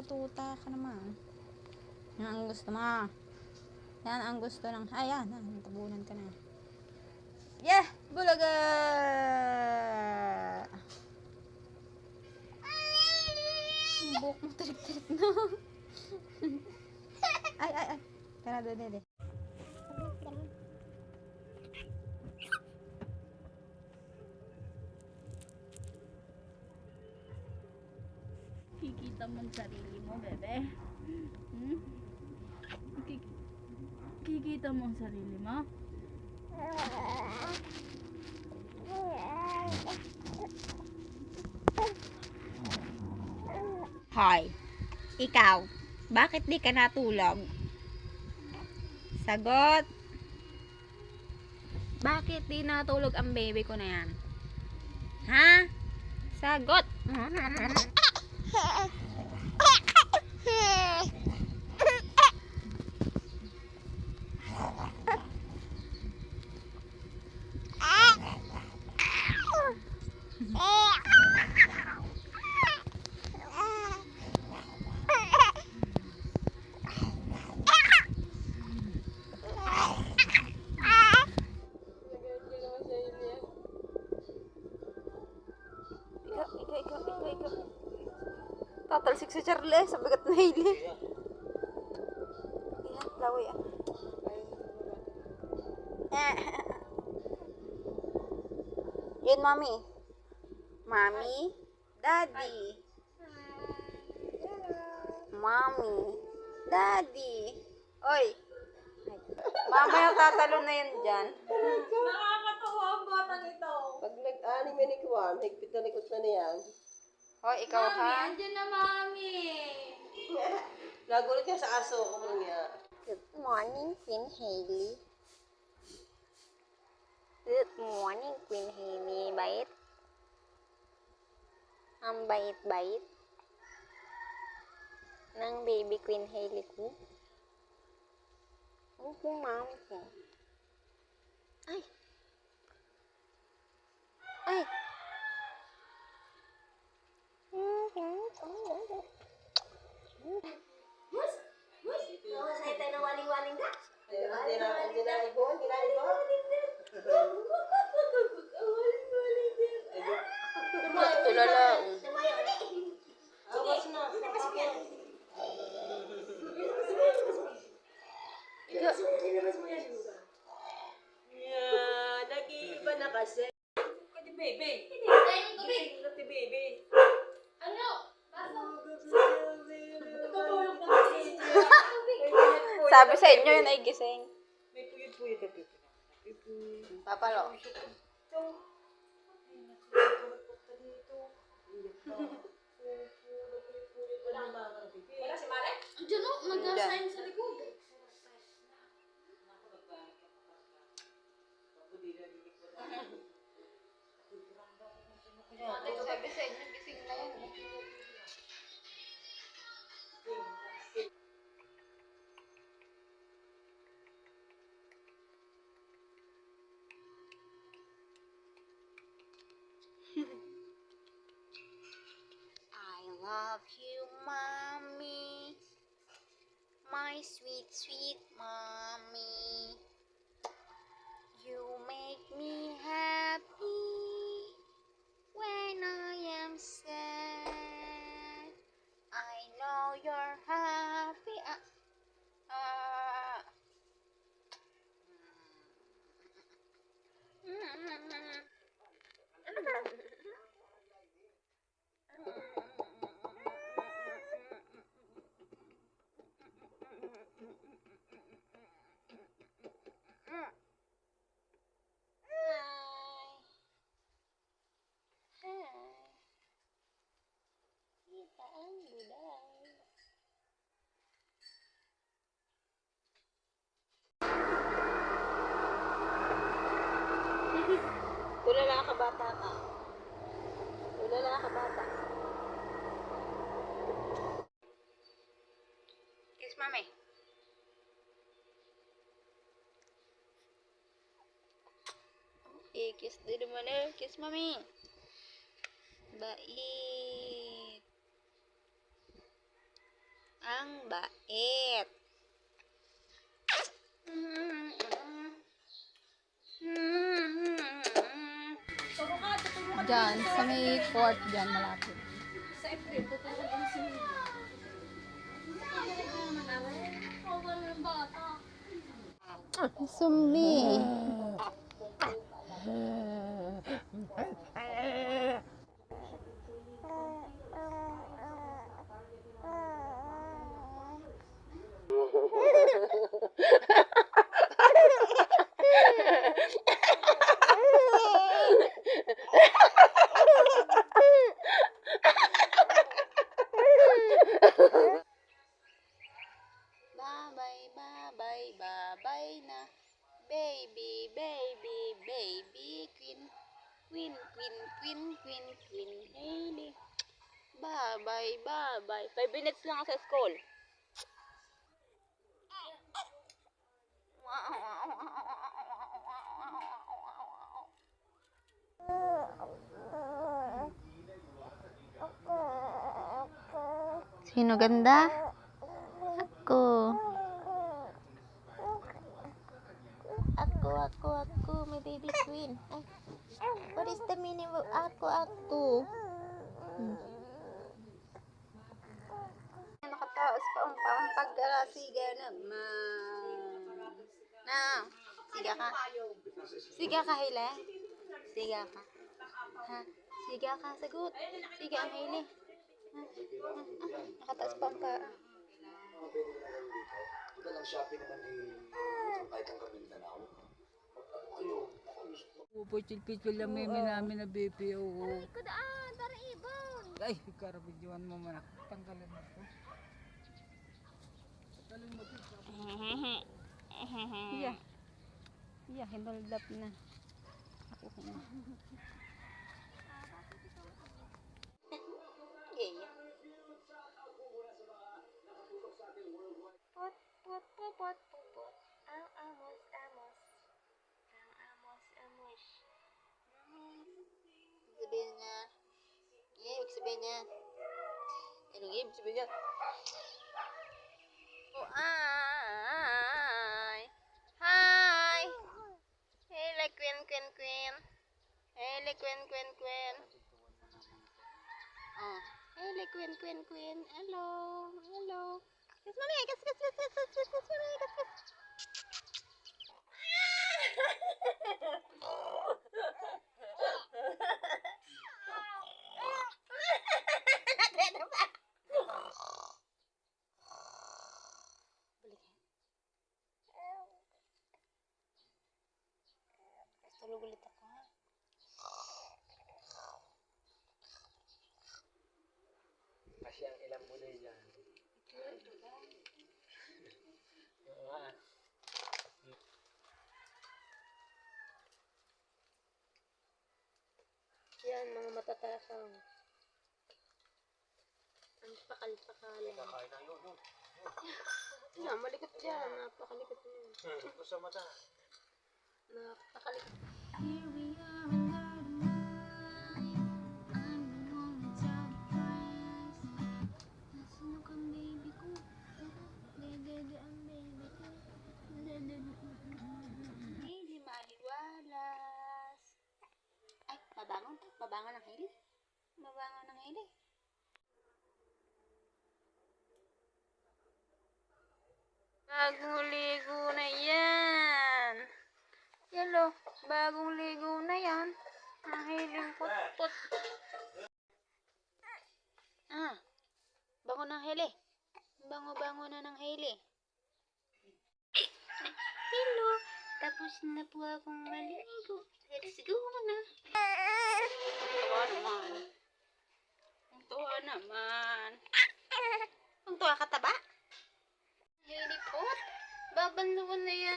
batuta ka naman. Yan ang gusto mo. Yan ang gusto ng... Ayan, natabunan ka na. Yeah! Bulaga! Ang buhok mo tarik-tarik na. Ay. Tara, dede. Kikita mo ang sarili mo, bebe. Kikita mo ang sarili mo? Hoy, ikaw, bakit di ka natulog? Sagot. Bakit di natulog ang baby ko na yan? Ha? Sagot. Ikaw. Tatalsik si Charlie sa bigat na hili. Yan, laway Yun, mami. Mami, daddy. Mami, daddy. Oy. Mamaya tatalo na yan dyan. Nakakatawa ang batang ito. Pag nag-anime ni Kwan, higpit na likod na niyan. Hoy, ikaw Mami, ha? andyan na mami. Nagulat niya sa aso ko niya. Good morning, Queen Hailey. Good morning, Queen Hailey. Bait? Ang bait-bait ng baby Queen Hailey ko. Ang kumama ko. Ay! Saya tayo na waling-waling ka. Hindi na ibo. Tulala. Awas na. Yeah, nag-iiba na kasi. Kati baby. Tayo ng tubig. Kati baby. Ano? Baso. Tutulog na kasi. Sabi sa inyo yun ay gising. May puyod-puyod. Papalo. Wala si Mare? Andyan o, mag-assign sa likod. Sabi sa inyo, gising na yan. I love you, mommy. My sweet, sweet mommy. You make me happy when I am sad. I know you're happy. Kita ang buday. Tulala ka bata ka. Tulala ka bata. Kiss mami. Kiss din naman eh. Kiss mami. Bait. Ang bait. Diyan, sa may court diyan, malapit. Sa April, tutulog ang sinila. Sumbi. Bye na. Baby, baby, baby, queen. Queen, queen, queen, queen, queen, Hailey. Bye-bye, bye-bye. 5 minutes lang sa school. Sino ganda? Ako. Ako, my baby queen. Ay, what is the meaning of ako? Nakataos pa ang pagkasiga naman. Na, siga ka. Siga ka, Hailey. Siga ka. Ha? Siga ka, sagot. Siga ang Hailey. Nakataas pa ang pa. Ito lang shopping naman kahit ang kami na ako. Picil-picil lang may namin na BPO. Kudaan, para ibon. Ay, karabidyoan mo man. Tanggalan mo to. Tanggalin mo to. Yeah, hold up na. Ako na. Pot. Ang amos. Sabihin niya. Ibig sabihin niya. Anong ibig sabihin niya? Oh, ay. Hi. Hey, queen. Hey, queen. Oh. Hey, queen. Hello. Kiss mommy. Kiss mommy. Kiss. Tulog ulit ako. Kasi ang ilang mo na yan. Yan, mga matatakang. Ang pakal-pakalan. Yan, malikot dyan. Napakalikot mo. Ito sa mata. Napakalikot. Here we are under the moonlight. I'm the moment of praise. Nasaan kang baby ko? Dede ang baby ko. Hindi maliwalas. Ay, babangon ng Hailey. Bagong ligo na yan. Yalo, bagong ligo na yan. Ang Hailey put. Bango ng Hailey. Bango na ng Hailey. Hello, tapos na po akong maligo. Let's go na. Ang tuwa naman. Ang tuwa ka taba? Hailey pot, babanluan na yan.